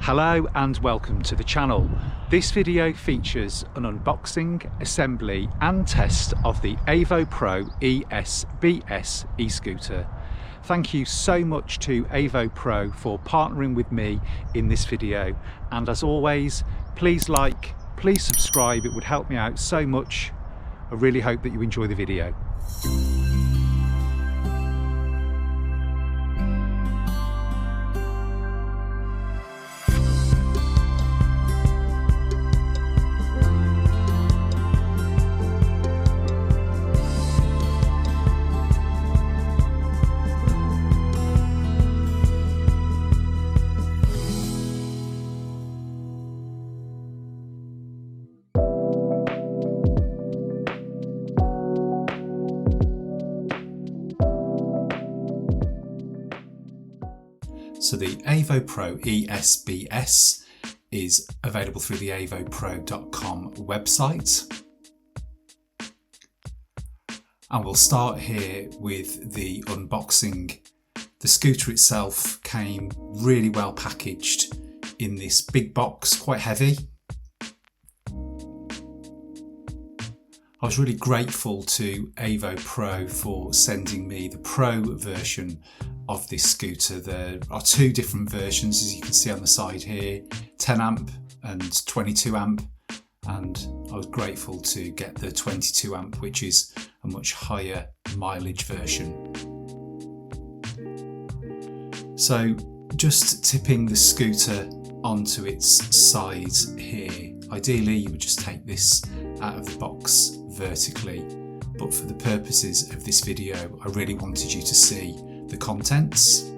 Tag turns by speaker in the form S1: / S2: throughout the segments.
S1: Hello and welcome to the channel. This video features an unboxing, assembly and test of the AOVO PRO ESBS E-Scooter. Thank you so much to AOVO PRO for partnering with me in this video, and as always, please like, please subscribe, it would help me out so much. I really hope that you enjoy the video. So the AOVO PRO ESBS is available through the avopro.com website. And we'll start here with the unboxing. The scooter itself came really well packaged in this big box, quite heavy. I was really grateful to AOVO PRO for sending me the Pro version of this scooter. There are two different versions, as you can see on the side here, 10 amp and 22 amp, and I was grateful to get the 22 amp, which is a much higher mileage version. So just tipping the scooter onto its side here. Ideally you would just take this out of the box vertically, but for the purposes of this video I really wanted you to see the contents.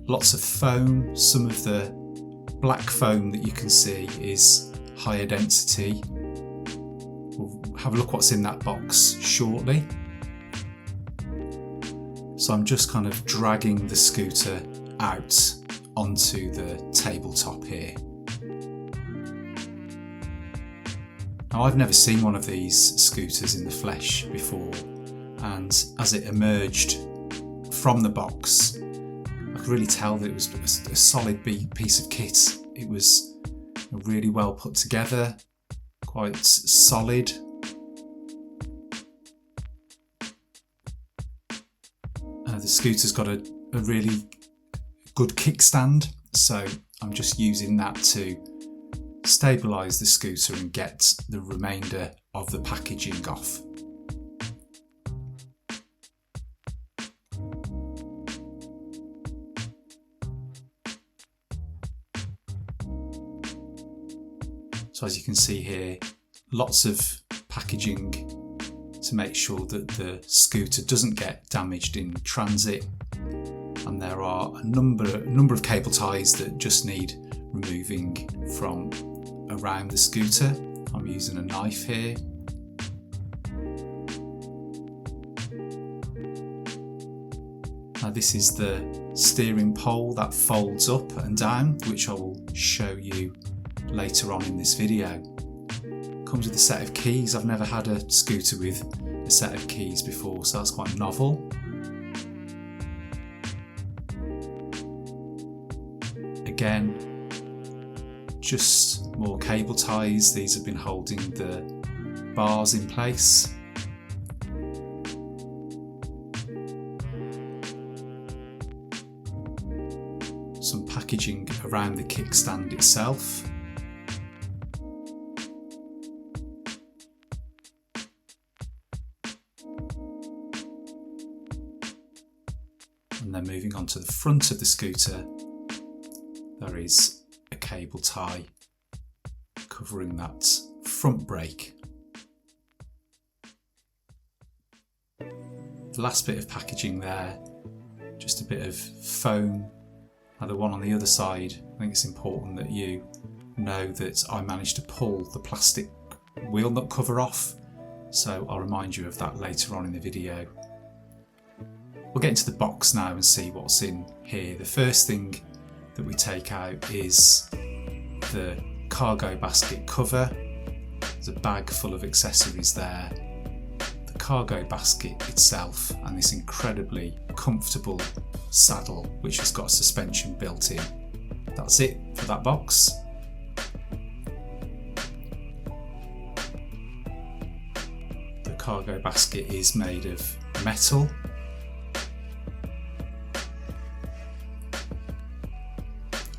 S1: Lots of foam. Some of the black foam that you can see is higher density. We'll have a look what's in that box shortly. So I'm just kind of dragging the scooter out onto the tabletop here. Now I've never seen one of these scooters in the flesh before, and as it emerged from the box I could really tell that it was a solid piece of kit. It was really well put together, quite solid. The scooter's got a really good kickstand, so I'm just using that to stabilise the scooter and get the remainder of the packaging off. So as you can see here, lots of packaging to make sure that the scooter doesn't get damaged in transit, and there are a number of cable ties that just need removing from around the scooter. I'm using a knife here. Now this is the steering pole that folds up and down, which I will show you later on in this video. Comes with a set of keys. I've never had a scooter with a set of keys before, so that's quite novel. Again, just more cable ties. These have been holding the bars in place. Some packaging around the kickstand itself. And then moving on to the front of the scooter, there is a cable tie covering that front brake. The last bit of packaging there, just a bit of foam. Now the one on the other side, I think it's important that you know that I managed to pull the plastic wheel nut cover off, so I'll remind you of that later on in the video. We'll get into the box now and see what's in here. The first thing that we take out is the cargo basket cover. There's a bag full of accessories there. The cargo basket itself and this incredibly comfortable saddle which has got suspension built in. that's it for that box. The cargo basket is made of metal.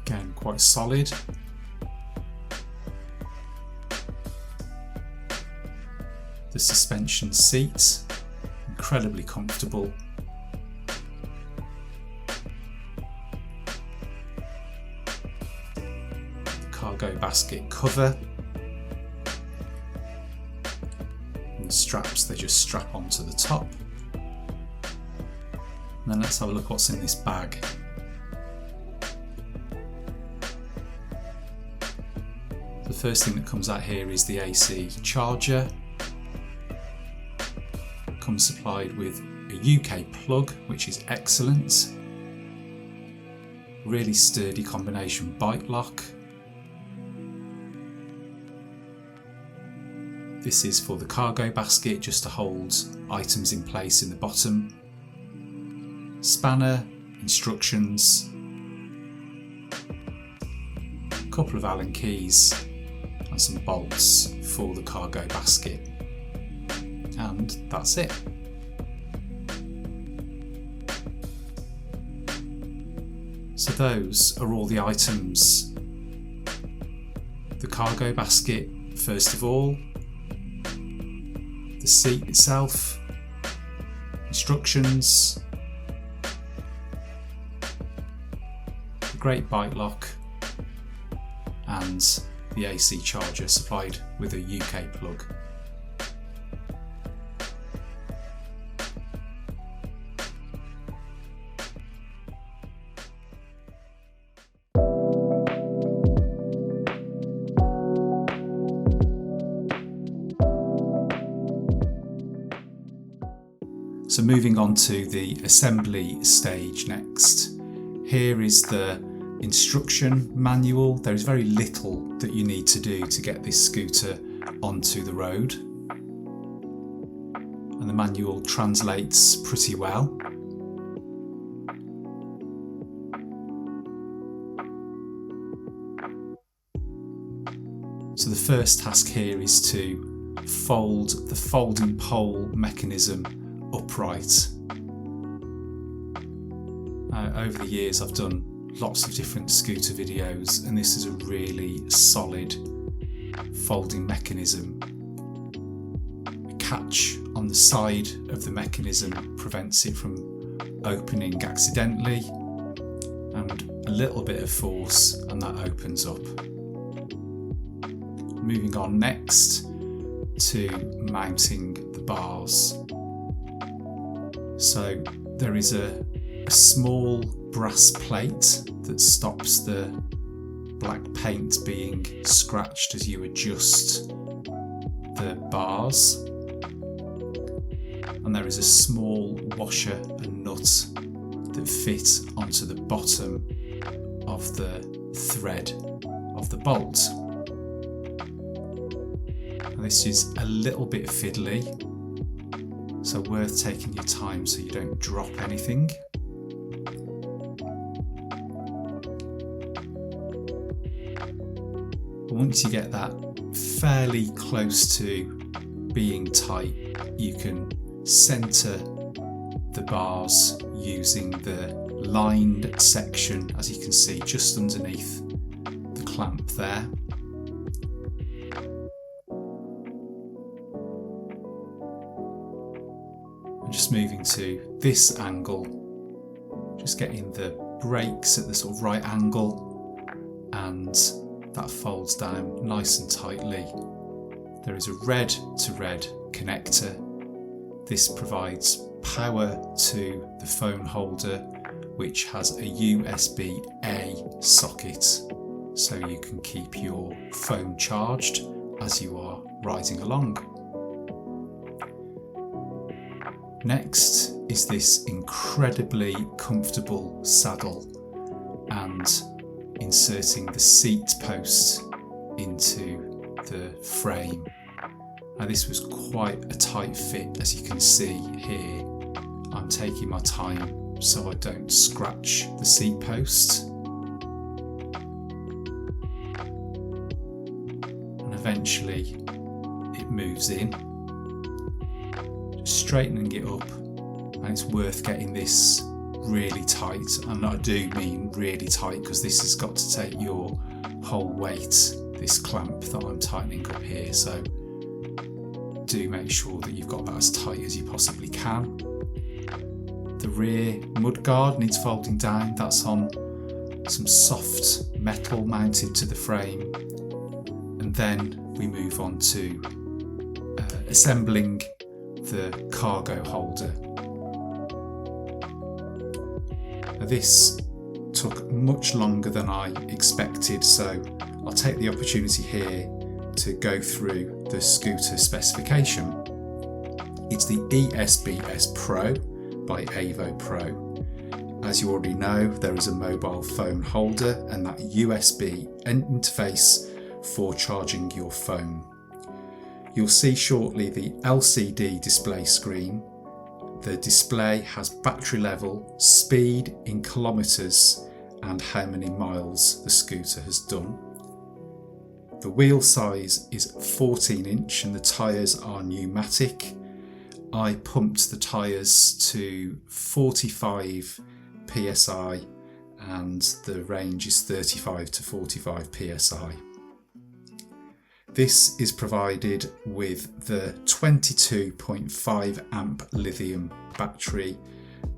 S1: Again, quite solid. The suspension seat, incredibly comfortable. The cargo basket cover. And the straps, they just strap onto the top. And then let's have a look what's in this bag. The first thing that comes out here is the AC charger. Comes supplied with a UK plug, which is excellent. Really sturdy combination bike lock. This is for the cargo basket, just to hold items in place in the bottom. Spanner, instructions, a couple of Allen keys and some bolts for the cargo basket. And that's it. So those are all the items. The cargo basket, first of all, the seat itself, instructions, the great bike lock, and the AC charger supplied with a UK plug. So moving on to the assembly stage next. Here is the instruction manual. There is very little that you need to do to get this scooter onto the road. And the manual translates pretty well. So the first task here is to fold the folding pole mechanism upright. Over the years I've done lots of different scooter videos, and this is a really solid folding mechanism. A catch on the side of the mechanism prevents it from opening accidentally, and a little bit of force and that opens up. Moving on next to mounting the bars. So there is a small brass plate that stops the black paint being scratched as you adjust the bars. And there is a small washer and nut that fit onto the bottom of the thread of the bolt. And this is a little bit fiddly, so worth taking your time so you don't drop anything. Once you get that fairly close to being tight, you can centre the bars using the lined section, as you can see just underneath the clamp there. And just moving to this angle, just getting the brakes at the sort of right angle, and that folds down nice and tightly. There is a red to red connector. This provides power to the phone holder, which has a USB-A socket, so you can keep your phone charged as you are riding along. Next is this incredibly comfortable saddle and inserting the seat post into the frame. Now this was quite a tight fit, as you can see here. I'm taking my time so I don't scratch the seat post. eventually it moves in. Just straightening it up, and it's worth getting this really tight, and I do mean really tight because this has got to take your whole weight, this clamp that I'm tightening up here, so do make sure that you've got that as tight as you possibly can. The rear mudguard needs folding down. That's on some soft metal mounted to the frame, and then we move on to assembling the cargo holder. Now this took much longer than I expected, so I'll take the opportunity here to go through the scooter specification. It's the ESBS-PRO by AOVO Pro. As you already know, there is a mobile phone holder and that USB interface for charging your phone. You'll see shortly the LCD display screen. The display has battery level, speed in kilometres, and how many miles the scooter has done. The wheel size is 14-inch and the tyres are pneumatic. I pumped the tyres to 45 psi and the range is 35 to 45 psi. This is provided with the 22.5 amp lithium battery.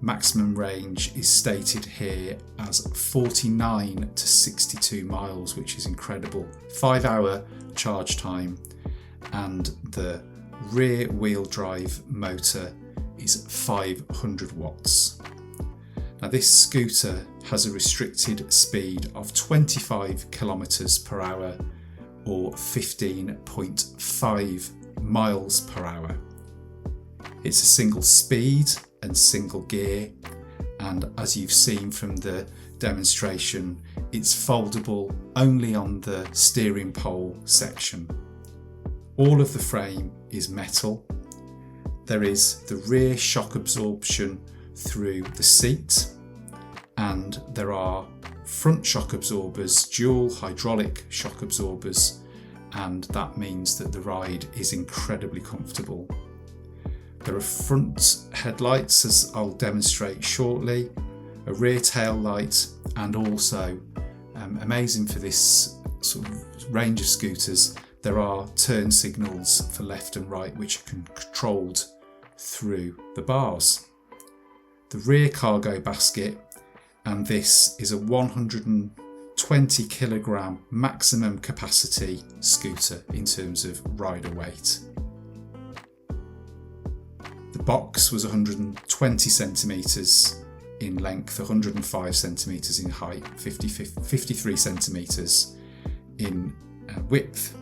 S1: Maximum range is stated here as 49 to 62 miles, which is incredible. 5-hour charge time, and the rear wheel drive motor is 500 watts. Now this scooter has a restricted speed of 25 kilometers per hour or 15.5 miles per hour. It's a single speed and single gear, and as you've seen from the demonstration, it's foldable only on the steering pole section. All of the frame is metal. There is the rear shock absorption through the seat, and there are front shock absorbers, dual hydraulic shock absorbers, and that means that the ride is incredibly comfortable. There are front headlights, as I'll demonstrate shortly, a rear tail light, and also, amazing for this sort of range of scooters, there are turn signals for left and right which are controlled through the bars. The rear cargo basket, and this is a 120 kilogram maximum capacity scooter in terms of rider weight. The box was 120 centimetres in length, 105 centimetres in height, 53 centimetres in width.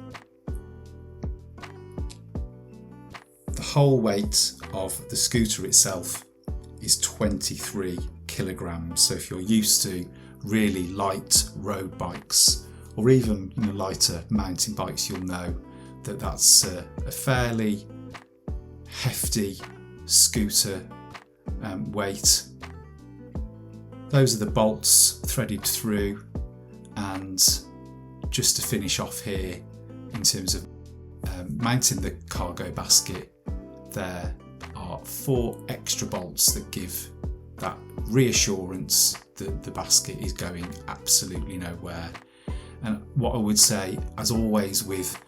S1: The whole weight of the scooter itself is 23 kilograms. So if you're used to really light road bikes, or even lighter mountain bikes, you'll know that that's a fairly hefty scooter weight. Those are the bolts threaded through, and just to finish off here in terms of mounting the cargo basket, there are 4 extra bolts that give that reassurance that the basket is going absolutely nowhere. And what I would say, as always with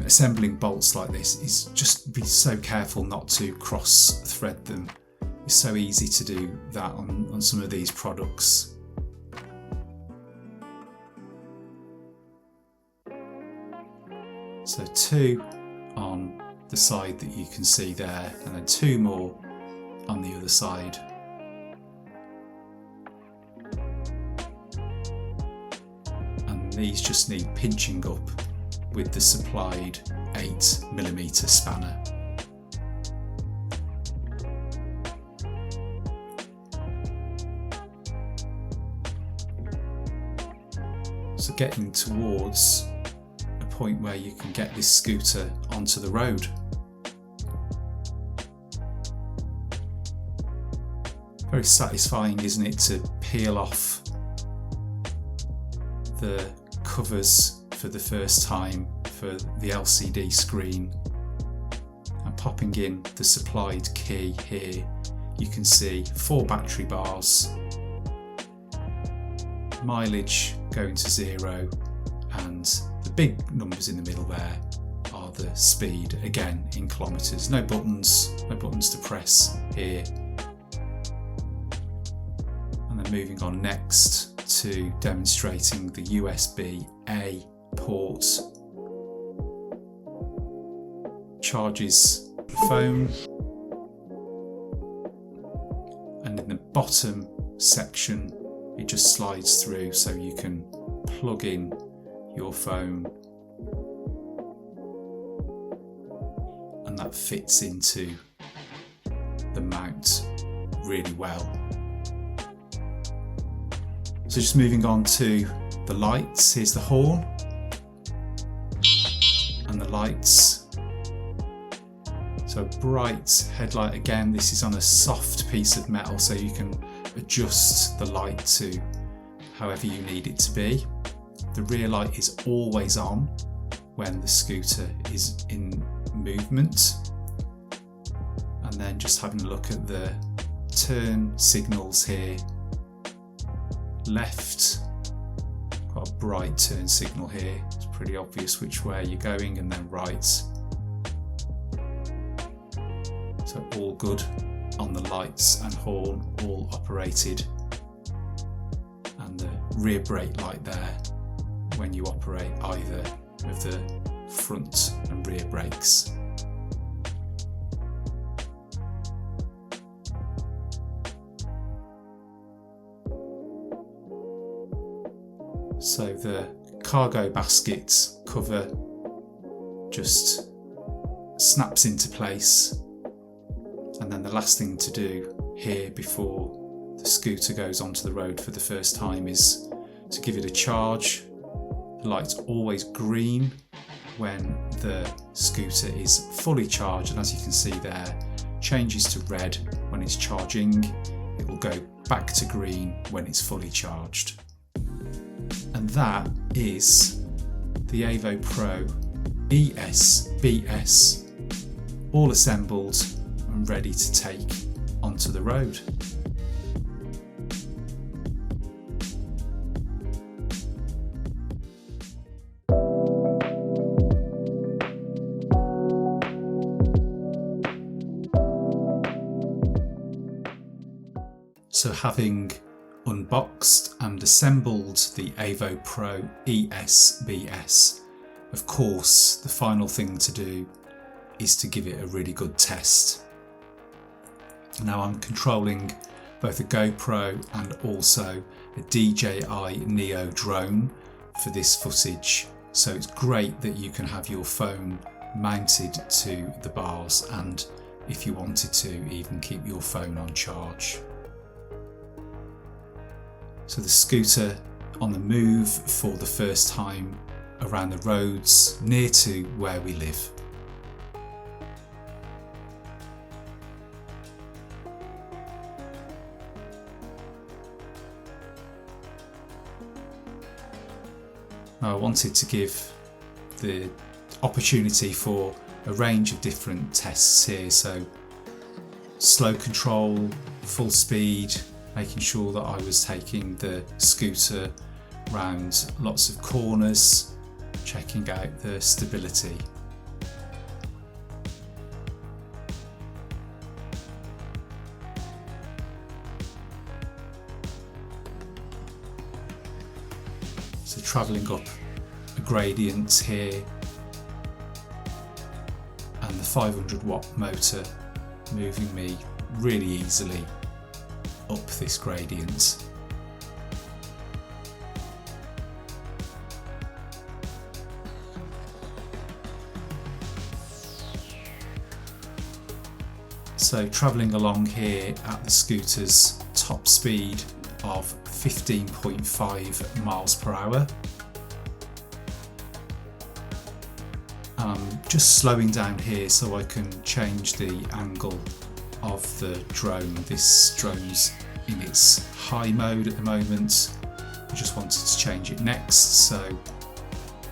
S1: assembling bolts like this, is just be so careful not to cross thread them. It's so easy to do that on some of these products. So 2 on the side that you can see there, and then 2 more on the other side. And these just need pinching up with the supplied 8mm spanner. So getting towards a point where you can get this scooter onto the road. Very satisfying, isn't it, to peel off the covers for the first time for the LCD screen and popping in the supplied key here, you can see 4 battery bars, mileage going to 0, and the big numbers in the middle there are the speed, again in kilometres. No buttons to press here. And then moving on next to demonstrating the USB-A port. Charges the phone, and in the bottom section it just slides through so you can plug in your phone, and that fits into the mount really well. So just moving on to the lights, here's the horn and the lights. So bright headlight, again this is on a soft piece of metal so you can adjust the light to however you need it to be. The rear light is always on when the scooter is in movement. And then just having a look at the turn signals here. Left, got a bright turn signal here, it's pretty obvious which way you're going, and then right. So all good on the lights and horn, all operated, and the rear brake light there when you operate either of the front and rear brakes. So the cargo basket cover just snaps into place, and then the last thing to do here before the scooter goes onto the road for the first time is to give it a charge. The light's always green when the scooter is fully charged, and as you can see there, changes to red when it's charging. It will go back to green when it's fully charged. And that is the AOVO Pro ESBS, all assembled and ready to take onto the road. So having unboxed and assembled the AOVO Pro ESBS, of course the final thing to do is to give it a really good test. Now I'm controlling both a GoPro and also a DJI Neo drone for this footage, so it's great that you can have your phone mounted to the bars, and if you wanted to, even keep your phone on charge. So the scooter on the move for the first time around the roads near to where we live. Now I wanted to give the opportunity for a range of different tests here, so slow control, full speed, making sure that I was taking the scooter round lots of corners, checking out the stability. So travelling up a gradient here, and the 500 watt motor moving me really easily up this gradient. So travelling along here at the scooter's top speed of 15.5 miles per hour. I'm just slowing down here so I can change the angle of the drone. This drone's in its high mode at the moment. I just wanted to change it next so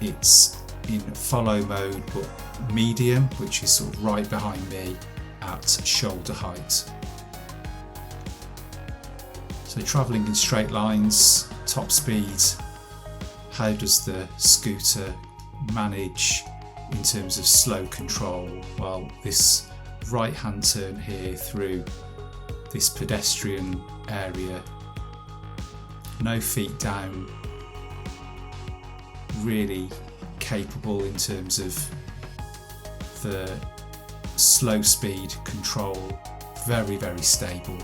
S1: it's in follow mode, but medium, which is sort of right behind me at shoulder height. So travelling in straight lines, top speed, how does the scooter manage in terms of slow control? Well, this right hand turn here through this pedestrian area, no feet down, really capable in terms of the slow speed control, very, very stable.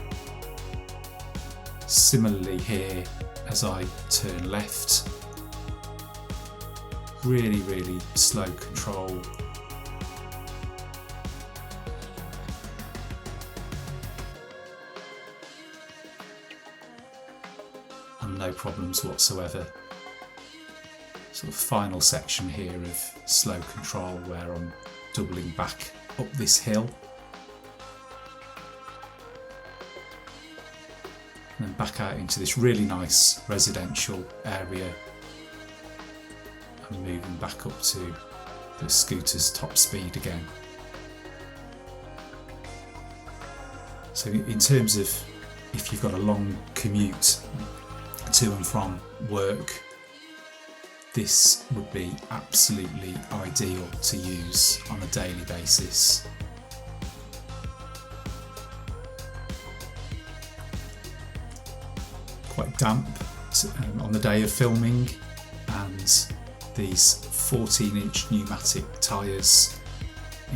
S1: Similarly here as I turn left, really, really slow control. And no problems whatsoever. Sort of final section here of slow control where I'm doubling back up this hill. And then back out into this really nice residential area and moving back up to the scooter's top speed again. So in terms of if you've got a long commute to and from work, this would be absolutely ideal to use on a daily basis. Quite damp on the day of filming, and these 14-inch pneumatic tyres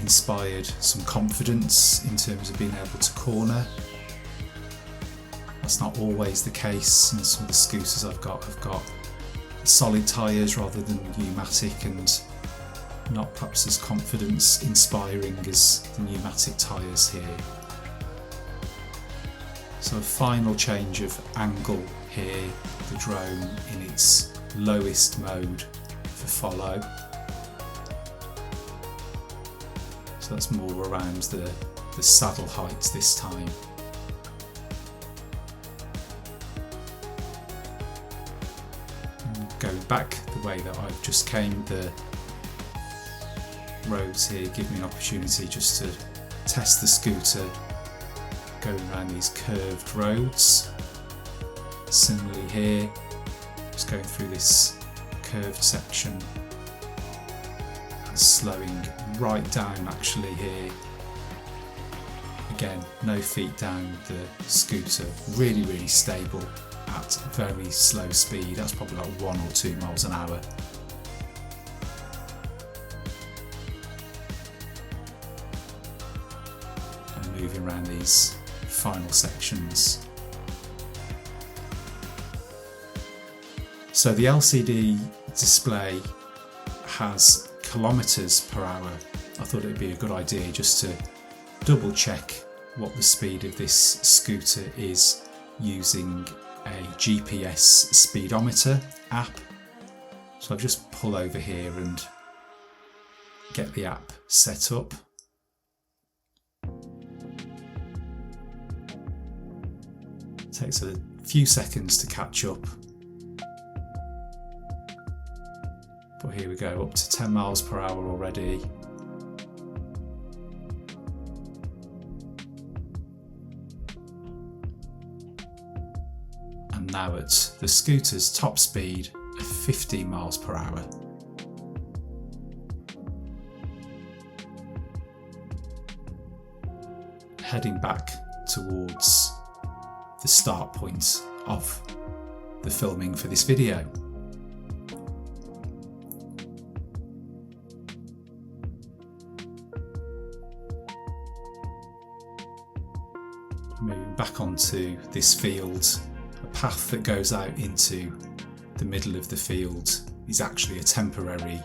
S1: inspired some confidence in terms of being able to corner. That's not always the case, and some of the scooters I've got have got solid tyres rather than pneumatic, and not perhaps as confidence inspiring as the pneumatic tyres here. So a final change of angle here, the drone in its lowest mode for follow. So that's more around the saddle height this time. And going back the way that I've just came, the roads here give me an opportunity just to test the scooter going around these curved roads. Similarly here, just going through this curved section and slowing right down actually here. Again, no feet down, the scooter really, really stable at very slow speed. That's probably like 1 or 2 miles an hour. And moving around these final sections. So the LCD display has kilometers per hour. I thought it would be a good idea just to double check what the speed of this scooter is using a GPS speedometer app. So I'll just pull over here and get the app set up. It takes a few seconds to catch up. But here we go, up to 10 miles per hour already. And now at the scooter's top speed of 15 miles per hour. Heading back towards the start point of the filming for this video. Moving back onto this field, a path that goes out into the middle of the field is actually a temporary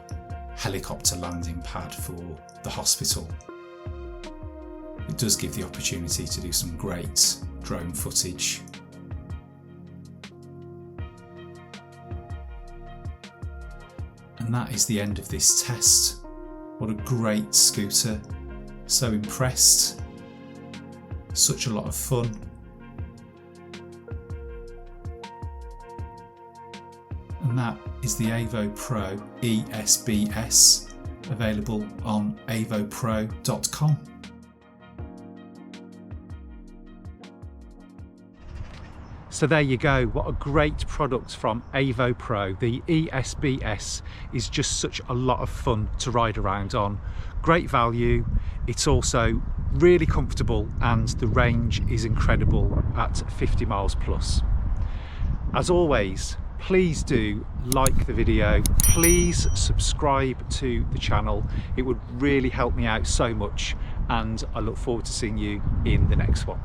S1: helicopter landing pad for the hospital. It does give the opportunity to do some great drone footage. And that is the end of this test. What a great scooter. So impressed. Such a lot of fun. and that is the AOVO Pro ESBS, available on avopro.com.
S2: So there you go, what a great product from AOVO Pro. The ESBS is just such a lot of fun to ride around on. Great value, it's also really comfortable, and the range is incredible at 50 miles plus. As always, please do like the video, please subscribe to the channel. It would really help me out so much, and I look forward to seeing you in the next one.